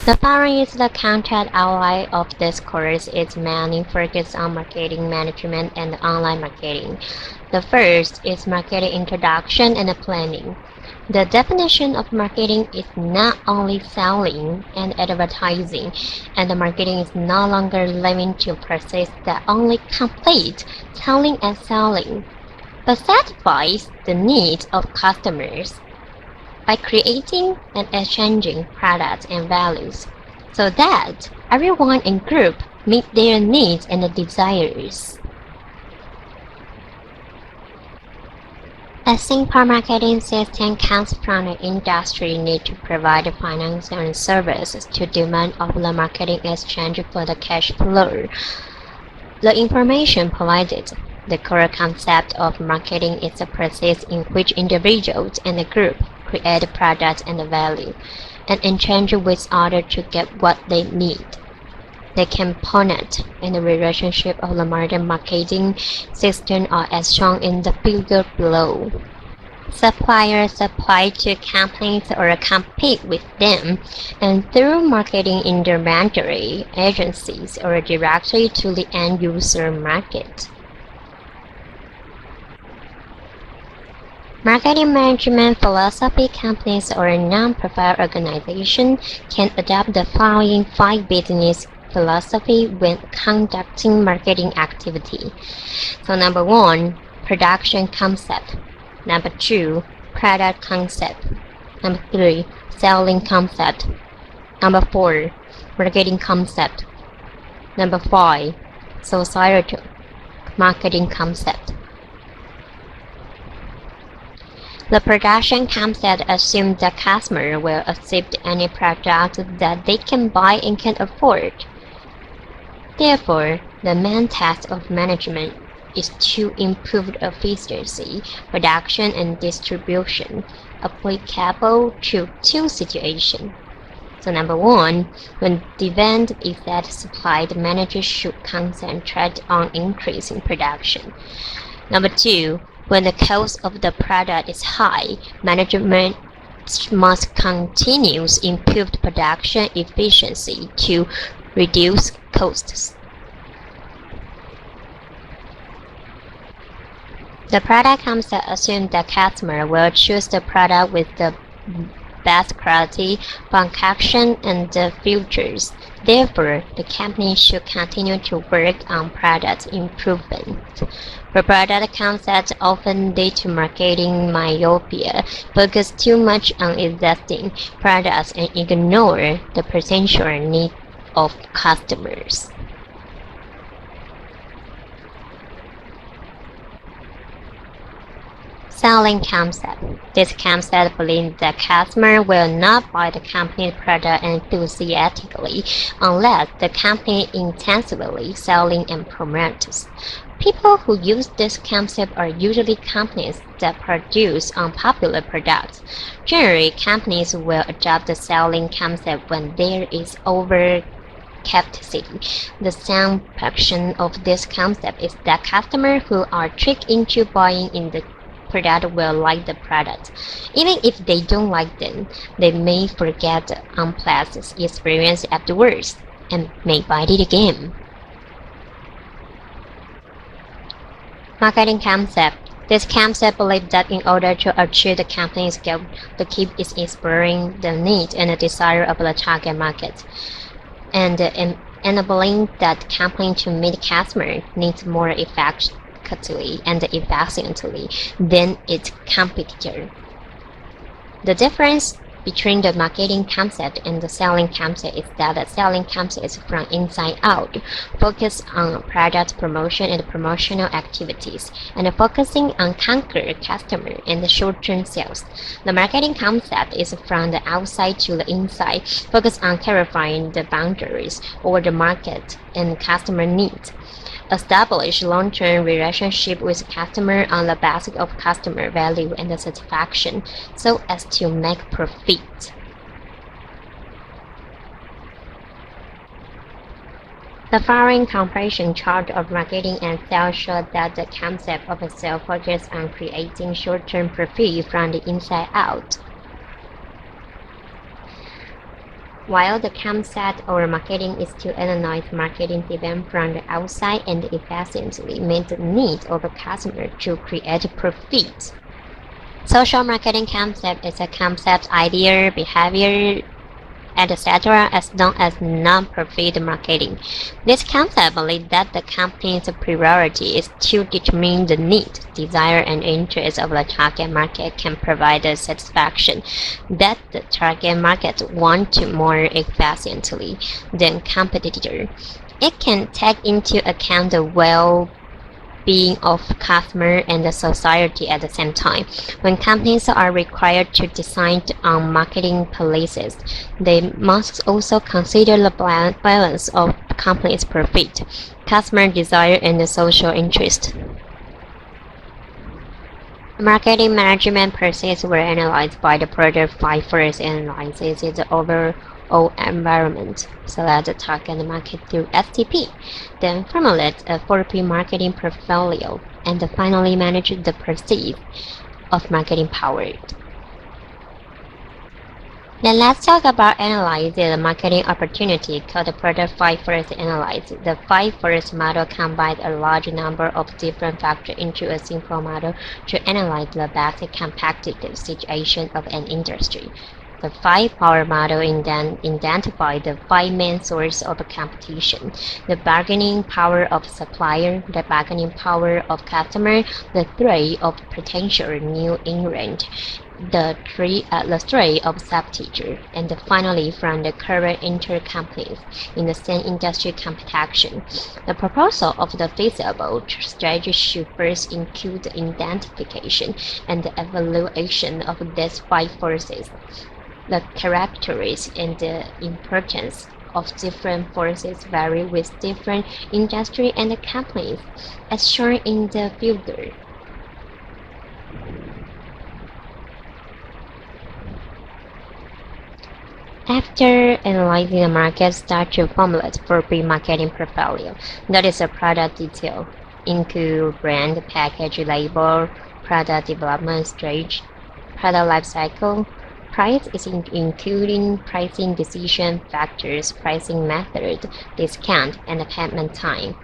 The following is the content outline of this course. It's mainly focused on marketing management and online marketing. The first is marketing introduction and planning. The definition of marketing is not only selling and advertising, and the marketing is no longer limited to process that only complete selling and selling, but satisfies the needs of customers by creating and exchanging products and values so that everyone in group meet their needs and desires. A simple marketing system comes from the industry need to provide financial services to demand of the marketing exchange for the cash flow. The information provided. The core concept of marketing is a process in which individuals and the group create products and value, and exchange with others to get what they need. The component and the relationship of the modern marketing system are as shown in the figure below. Suppliers supply to companies or compete with them, and through marketing intermediary agencies or directly to the end user market. Marketing management philosophy companies or non-profit organizations can adopt the following 5 business philosophy when conducting marketing activity. So number 1, production concept. Number 2, product concept. Number 3, selling concept. Number 4, marketing concept. Number 5, societal marketing concept. The production concept assumes the customer will accept any product that they can buy and can afford. Therefore, the main task of management is to improve efficiency, production, and distribution applicable to 2 situations. So number 1, when demand is satisfied, the manager should concentrate on increasing production. Number 2, when the cost of the product is high, management must continue to improve production efficiency to reduce costs. The product concept assumes the customer will choose the product with the best quality, function, and the features. Therefore, the company should continue to work on product improvement. The product concepts often lead to marketing myopia, focus too much on existing products and ignore the potential needs of customers. Selling concept. This concept believes the customer will not buy the company's product enthusiastically unless the company intensively selling and promotes. People who use this concept are usually companies that produce unpopular products. Generally, companies will adopt the selling concept when there is overcapacity. The sound function of this concept is that customers who are tricked into buying in the product will like the product. Even if they don't like them, they may forget the unpleasant experience afterwards and may buy it again. Marketing concept. This concept believes that in order to achieve the company's goal, the key is exploring the needs and the desire of the target market, and enabling that company to meet customer needs more effectively and efficiently than its competitor. The difference between the marketing concept and the selling concept is that the selling concept is from inside out, focused on product promotion and promotional activities, and focusing on conquer customer and the short-term sales. The marketing concept is from the outside to the inside, focused on clarifying the boundaries or the market and customer needs. Establish long-term relationship with customer on the basis of customer value and satisfaction so as to make profit. The following comparison chart of marketing and sales shows that the concept of a sale focuses on creating short-term profit from the inside out. while the concept or marketing is to analyze marketing demand from the outside and efficiently meet the need of a customer to create profit. Social marketing concept is a concept, idea, behavior, etc., as known as non-profit marketing. This concept believes that the company's priority is to determine the need, desire, and interest of the target market can provide the satisfaction that the target market wants more efficiently than competitor. It can take into account the being of customer and the society at the same time. When companies are required to decide on marketing policies, they must also consider the balance of company's profit, customer desire, and the social interest. Marketing management processes were analyzed by the product five first analyzes the overall environment, select the target market through STP, then formulate a 4P marketing portfolio, and finally manage the proceeds of marketing power. Then let's talk about analyzing the marketing opportunity called the product 5 first analysis. The 5 first model combines a large number of different factors into a simple model to analyze the basic competitive situation of an industry. The 5 power model identifies the 5 main sources of competition: the bargaining power of supplier, the bargaining power of customer, the threat of potential new entrant, the threat of substitute, and finally from the current inter-companies in the same industry competition. The proposal of the feasible strategy should first include the identification and the evaluation of these 5 forces. The characteristics and the importance of different forces vary with different industry and companies, as shown in the figure. After analyzing the market, start to formulate 4P marketing portfolio. That is a product detail, include brand, package, label, product development stage, product life cycle. Price is including pricing decision factors, pricing method, discount, and payment time.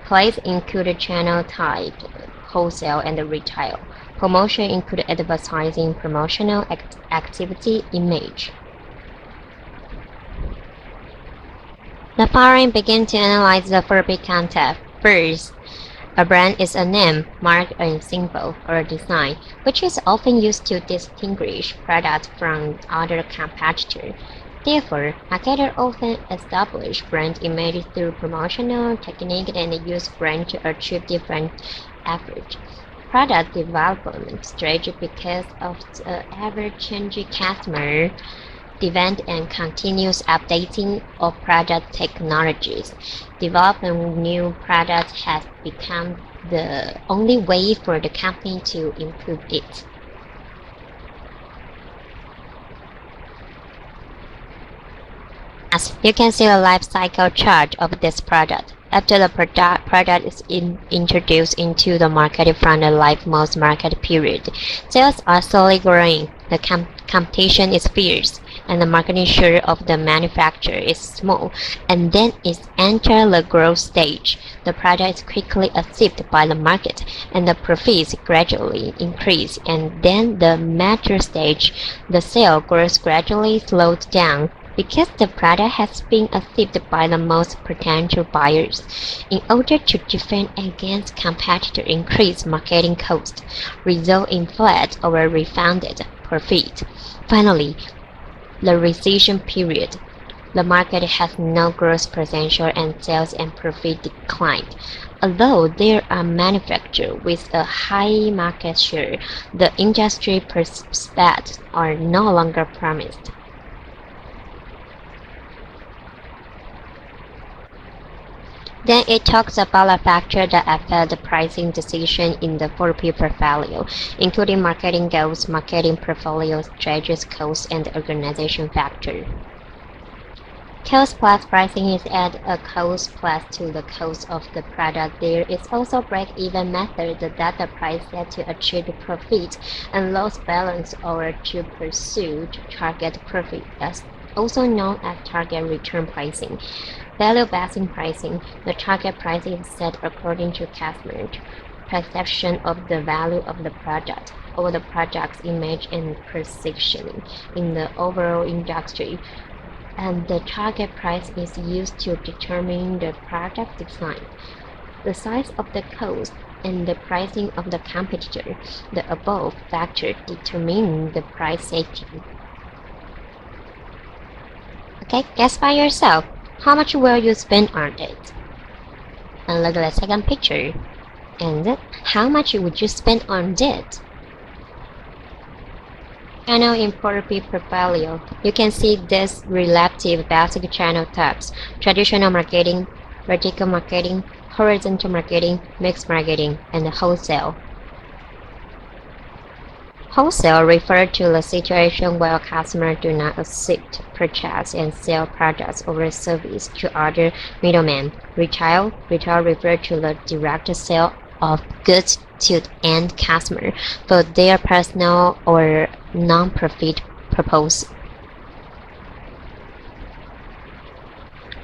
Place include channel type, wholesale and retail. Promotion include advertising, promotional activity, image. The following begin to analyze the 4P concept. First, a brand is a name, mark, or symbol, or design, which is often used to distinguish products from other competitors. Therefore, marketers often establish brand images through promotional techniques and use brand to achieve different efforts. Product development strategy because of the ever-changing customer demand and continuous updating of product technologies. Developing new products has become the only way for the company to improve it. As you can see the life cycle chart of this product. After the product is introduced into the market from the life most market period, sales are slowly growing. The competition is fierce, and the market share of the manufacturer is small, and then it enters the growth stage. The product is quickly accepted by the market, and the profits gradually increase, and then the mature stage, the sale growth gradually slows down because the product has been accepted by the most potential buyers. In order to defend against competitor increased marketing costs, result in flat or refunded profit. Finally, the recession period. The market has no growth potential and sales and profit declined. Although there are manufacturers with a high market share, the industry prospects are no longer promised. Then it talks about the factors that affect the pricing decision in the 4P portfolio, including marketing goals, marketing portfolio strategies, costs, and organization factor. Cost plus pricing is add a cost plus to the cost of the product. There is also break-even method that the price set to achieve profit and loss balance or to pursue target profit also known as target return pricing. Value-based pricing. The target price is set according to customer perception of the value of the product or the product's image and positioning in the overall industry, and the target price is used to determine the product design, the size of the cost, and the pricing of the competitor. The above factors determine the price setting. Okay, guess by yourself. How much will you spend on it? And look at the second picture. And how much would you spend on it? Channel import portfolio. You can see this relative basic channel types: traditional marketing, vertical marketing, horizontal marketing, mixed marketing, and wholesale. Wholesale refers to the situation where customers do not accept, purchase, and sell products or service to other middlemen. Retail refers to the direct sale of goods to the end customer for their personal or non-profit purpose.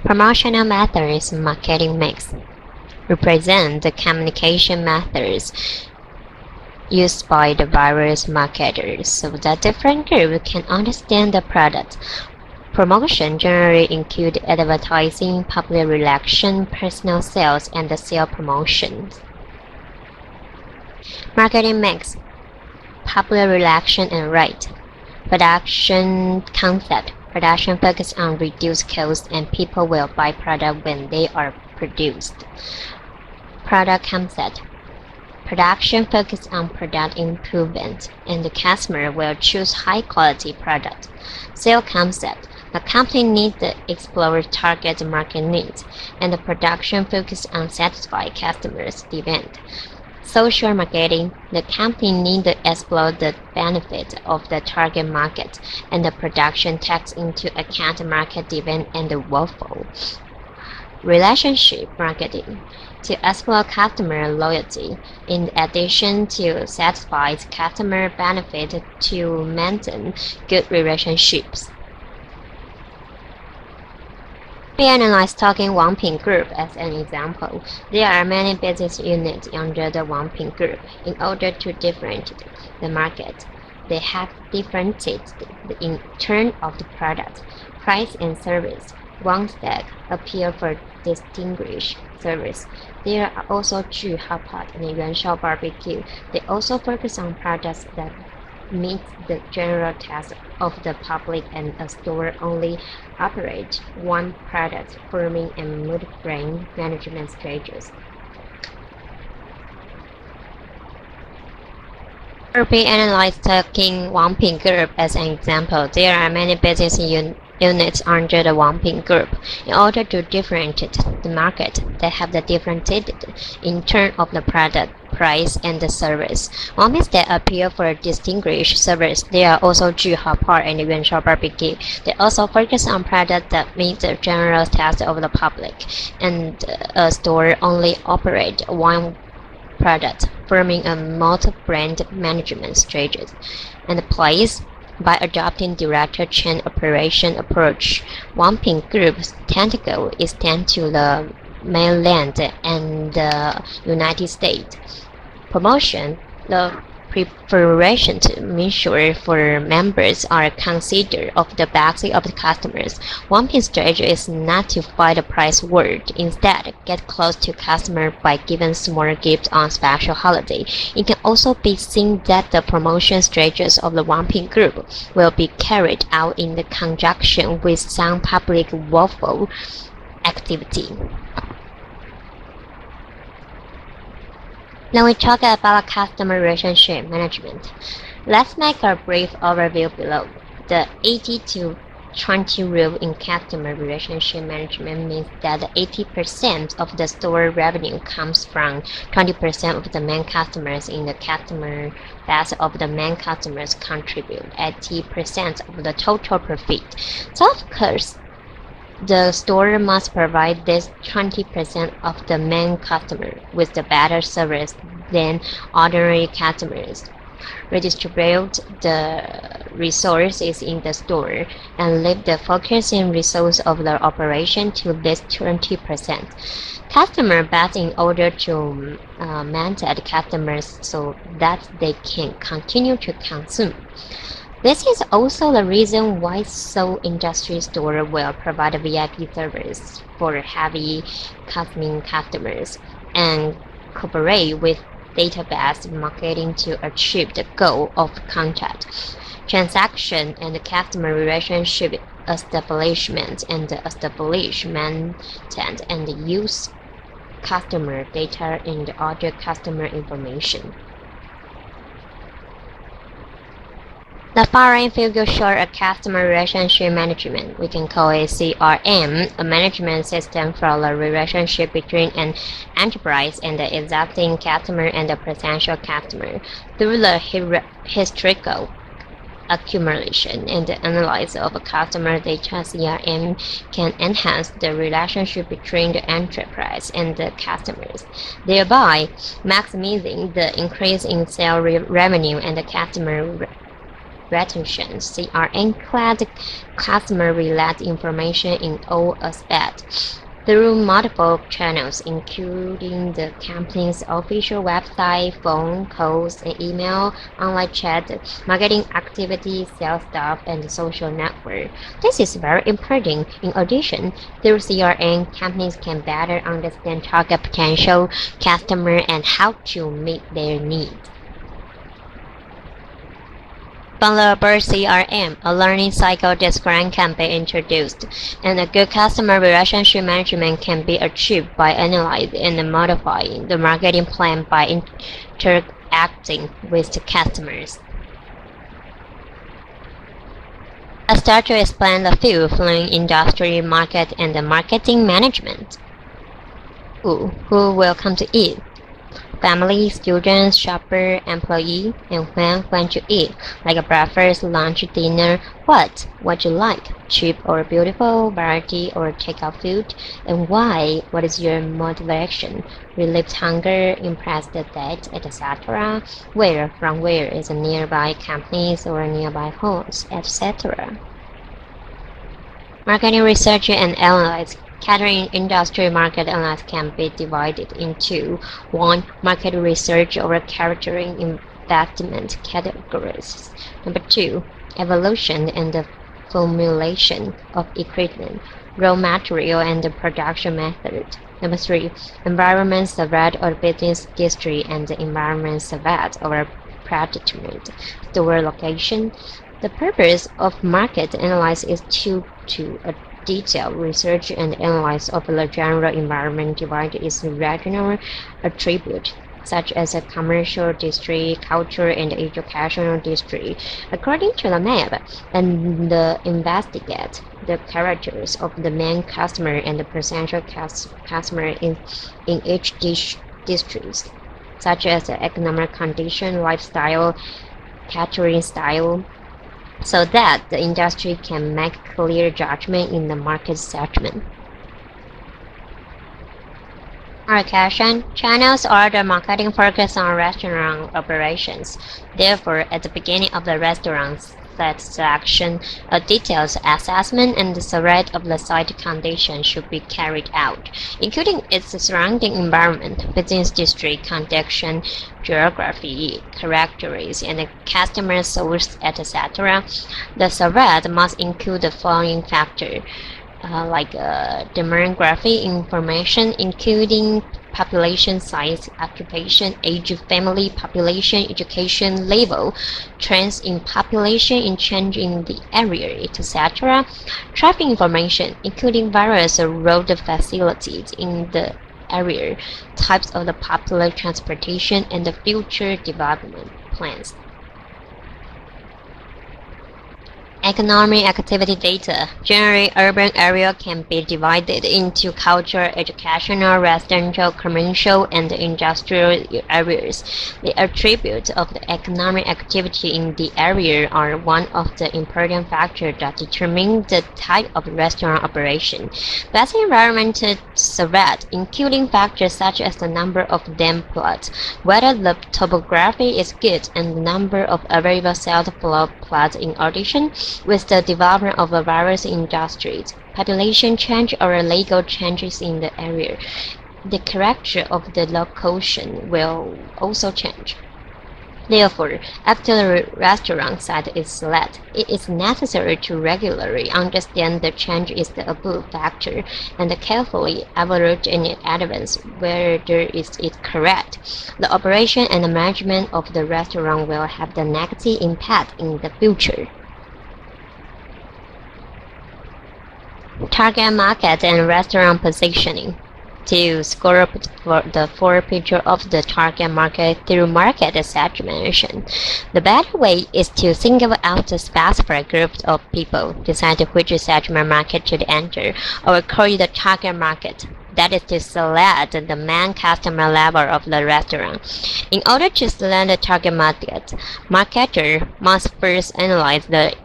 Promotional methods marketing mix represent the communication methods used by the various marketers so that different groups can understand the product. Promotion generally include advertising, public relations, personal sales, and the sales promotions. Marketing mix, public relations and rate. Production concept. Production focus on reduced costs and people will buy product when they are produced. Product concept. Production focus on product improvement and the customer will choose high quality product. Sale concept. The company needs to explore target market needs and the production focus on satisfy customers' demand. Social marketing. The company needs to explore the benefit of the target market and the production takes into account market demand and the workflow. Relationship marketing. To explore customer loyalty, in addition to satisfy customer benefit to maintain good relationships. We analyze Talking Wamping Group as an example. There are many business units under the Wamping Group. In order to differentiate the market, they have differentiated in terms of the product, price, and service. One stack appear for distinguished service. There are also 句hot pot and 元宵 barbecue. They also focus on products that meet the general taste of the public, and a store only operates one product, forming and multi-brand management strategies. We analyze Talking Wamping Group as an example. There are many business units under the Wamping Group. In order to differentiate the market, they have the differentiated in terms of the product, price, and the service. Wampings that appear for distinguished service. There are also 句hot pot and 元宵 barbecue. They also focus on products that meet the general taste of the public, and a store only operates one product, forming a multi-brand management strategy. And place. By adopting direct chain operation approach, Wamping Group's tentacle extend to the mainland and the United States. Promotion. The preparation to ensure for members are considered of the basic of the customers. Wamping's strategy is not to fight the price war. Instead, get close to customer by giving small gifts on special holiday. It can also be seen that the promotion strategies of the Wamping Group will be carried out in the conjunction with some public welfare activity. Now we talk about customer relationship management. Let's make a brief overview below. The 80-20 rule in customer relationship management means that 80% of the store revenue comes from 20% of the main customers in the customer base of the main customers contribute 80% of the total profit. So of course, the store must provide this 20% of the main customer with the better service than ordinary customers. redistribute the resources in the store, and leave the focus and resource of the operation to this 20%. Customer bet in order to maintain customers so that they can continue to consume. This is also the reason why some industry stores will provide a VIP service for heavy consuming customers and cooperate with database marketing to achieve the goal of contact, transaction, and customer relationship establishment and use customer data and other customer information. The following figure shows a customer relationship management. We can call it CRM, a management system for the relationship between an enterprise and the existing customer and the potential customer. Through the historical accumulation and the analysis of customer data, CRM can enhance the relationship between the enterprise and the customers, thereby maximizing the increase in sales revenue and the customer retention. CRM collects customer-related information in all aspects through multiple channels, including the company's official website, phone calls, and email, online chat, marketing activities, sales staff, and social network. This is very important. In addition, through CRM, companies can better understand target potential customers and how to meet their needs. Vulnerable CRM, a learning cycle design can be introduced, and a good customer relationship management can be achieved by analyzing and modifying the marketing plan by interacting with the customers. Let's start to explain the field following industry, market, and the marketing management. Who will come to eat? Family, students, shopper, employee, and when to eat, like a breakfast, lunch, dinner. What you like? Cheap or beautiful, variety or takeout food, and why? What is your motivation? Relieve hunger, impress the date, etc. Where? From where? Is it nearby companies or nearby homes, etc. Marketing research and analysis. Catering industry market analysis can be divided into 1. Market research or charactering investment categories. 2. Evaluation and the formulation of equipment, raw material and the production method. 3. Environment survey or business history and the environment survey or predetermined store location. The purpose of market analysis is to detailed research and analysis of the general environment divided into regional attributes such as a commercial district, cultural and educational district, according to the map, and investigate the characters of the main customer and the potential customer in each district, such as the economic condition, lifestyle, catering style, so that the industry can make clear judgment in the market segment. Marketing channels are the marketing focus on restaurant operations. Therefore, at the beginning of the restaurant site selection, a detailed assessment and the survey of the site condition should be carried out, including its surrounding environment, business district condition, geography, characteristics, and customer source, etc. The survey must include the following factors, like demographic information, including population size, occupation, age of family, population, education level, trends in population in change in the area, etc. Traffic information, including various road facilities in the area, types of the popular transportation, and the future development plans. Economic activity data. Generally, urban area can be divided into cultural, educational, residential, commercial, and industrial areas. The attributes of the economic activity in the area are one of the important factors that determine the type of restaurant operation. Best environment surveyed, including factors such as the number of them plots, whether the topography is good, and the number of available sales floor plots. In addition, with the development of the various industries, population change or legal changes in the area, the character of the location will also change. Therefore, after the restaurant site is selected, it is necessary to regularly understand the change in the above factor and carefully evaluate in advance whether it is correct. The operation and management of the restaurant will have the negative impact in the future. Target market and restaurant positioning. To score up the full picture of the target market through market segmentation, the better way is to single out a specific group of people, decide which segment market should enter, or call it the target market. That is to select the main customer level of the restaurant. In order to select the target market, marketer must first analyze the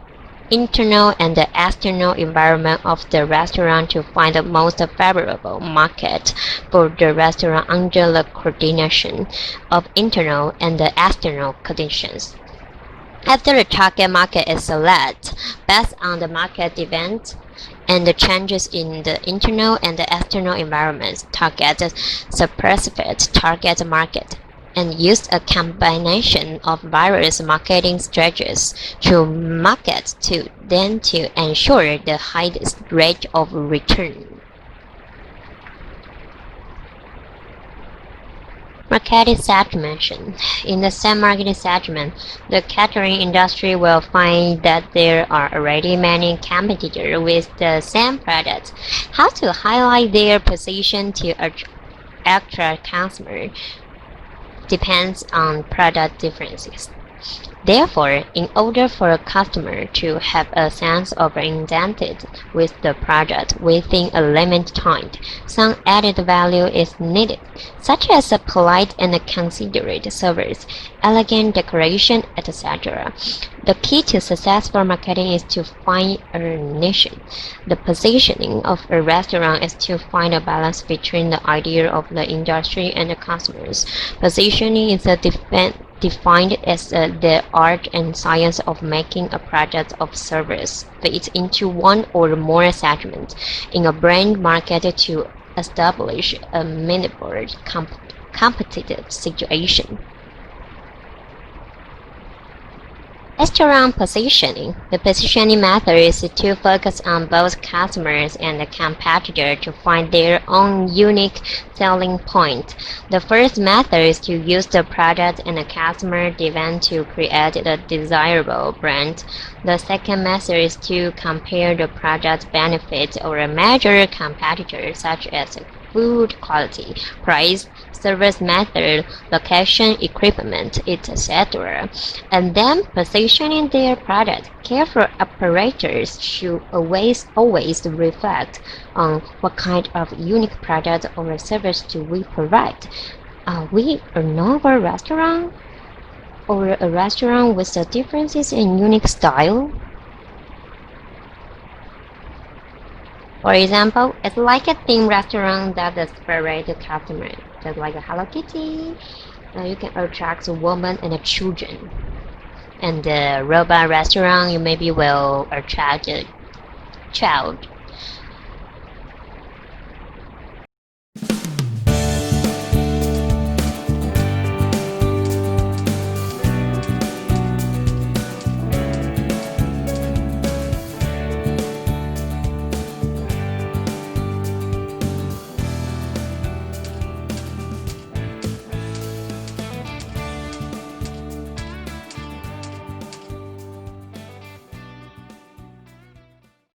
internal and the external environment of the restaurant to find the most favorable market for the restaurant under the coordination of internal and the external conditions. After the target market is selected, based on the market event and the changes in the internal and the external environments, target the specific target market, and use a combination of various marketing strategies to market to ensure the highest rate of return. Market segmentation. In the same market segment, the catering industry will find that there are already many competitors with the same product. How to highlight their position to attract customers depends on product differences. Therefore, in order for a customer to have a sense of identity with the product within a limited time, some added value is needed, such as a polite and considerate service, elegant decoration, etc. The key to successful marketing is to find a niche. The positioning of a restaurant is to find a balance between the idea of the industry and the customers. Positioning is defined as the art and science of making a product or service fit into one or more segments in a brand market to establish a minimal competitive situation. Restaurant positioning. The positioning method is to focus on both customers and the competitor to find their own unique selling point. The first method is to use the product and the customer demand to create a desirable brand. The second method is to compare the product benefits or measure competitors such as food quality, price, service method, location, equipment, etc., and then positioning their product. Careful operators should always reflect on what kind of unique product or service do we provide. Are we a novel restaurant or a restaurant with the differences in unique style? For example, it's like a theme restaurant that inspires the customer, just like a Hello Kitty. You can attract a woman and a children. And the robot restaurant, you maybe will attract a child.